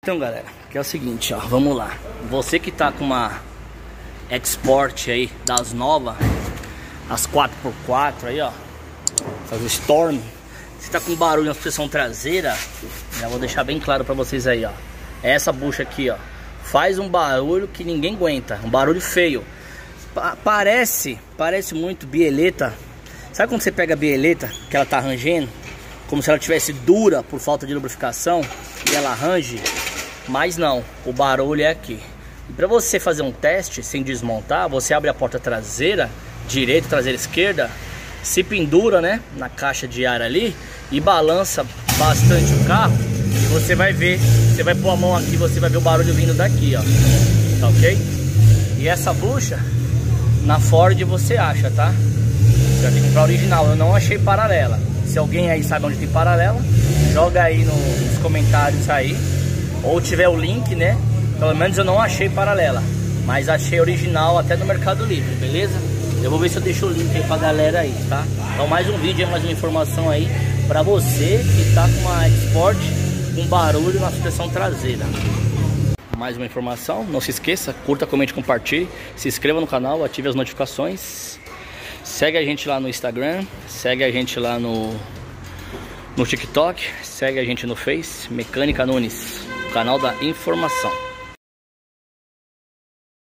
Então, galera, que é o seguinte, ó, vamos lá. Você que tá com uma Export aí das novas, as 4x4 aí, ó, essas Storm, você tá com barulho na suspensão traseira, já vou deixar bem claro pra vocês aí, ó. Essa bucha aqui, ó, faz um barulho que ninguém aguenta, um barulho feio. Parece muito bieleta. Sabe quando você pega a bieleta, que ela tá rangendo, como se ela tivesse dura por falta de lubrificação e ela range? Mas não, o barulho é aqui. E para você fazer um teste sem desmontar, você abre a porta traseira, direita, traseira, esquerda, se pendura, né, na caixa de ar ali e balança bastante o carro. E você vai ver, você vai pôr a mão aqui, você vai ver o barulho vindo daqui, ó. Tá ok? E essa bucha na Ford você acha, tá? Você vai ter que comprar original, eu não achei paralela. Se alguém aí sabe onde tem paralela, joga aí nos comentários aí. Ou tiver o link, né? Pelo menos eu não achei paralela, mas achei original até no Mercado Livre, beleza? Eu vou ver se eu deixo o link aí pra galera aí, tá? Então mais um vídeo, mais uma informação aí pra você que tá com uma Export com barulho na suspensão traseira. Mais uma informação, não se esqueça, curta, comente, compartilhe, se inscreva no canal, ative as notificações, segue a gente lá no Instagram, segue a gente lá no TikTok, segue a gente no Face, Mecânica Nunes, canal da informação.